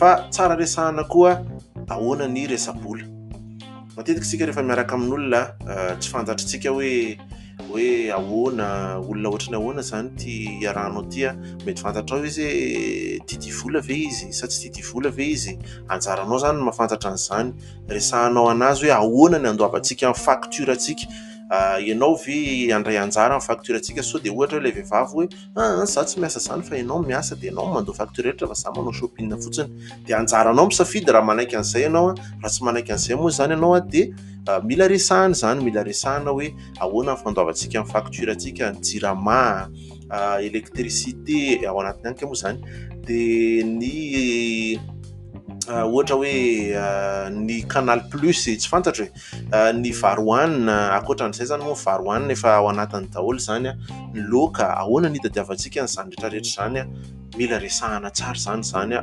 Fa tsara resahana koa ahoana ny resa-bola. Matetika isika rehefa miaraka amin'olona tsy fantatritsika hoe ahoana olona ohatrany ahoana zany ty iarahanao ty mety fantatrao izy tia vola ve izy sa tsy tia vola ve izy. Anjaranao zany ny mahafantatra an'izany, resahanao anazy hoe ahoana ny andoavantsika amin'ny fakturantsika. Ianao ve handray anjara amin'ny fakturantsika sao dia ohatra hoe ilay vehivavy hoe za tsy miasa zany fa ianao miasa dia ianao mandoa faktura rehetra fa za manao shopping fotsiny. Dia anjaranao misafidy raha manaiky an'izay ianao raha tsy manaiky an'izay moa zany ianao dia mila resahana zany, mila resahana hoe ahoana ny fandoavantsika amin'ny fakturantsika, ny jirama, électricité ao anatiny any moa zany, dia ny ohatra hoe ny Canal Plus tsy fantatra hoe ny varoanina ankoatran'izay zany moa varoanina efa ao anatiny daholo zany ny laoka ahoana ny hitadiavantsika n'izany rehetrarehetra zany mila resahana tsara zany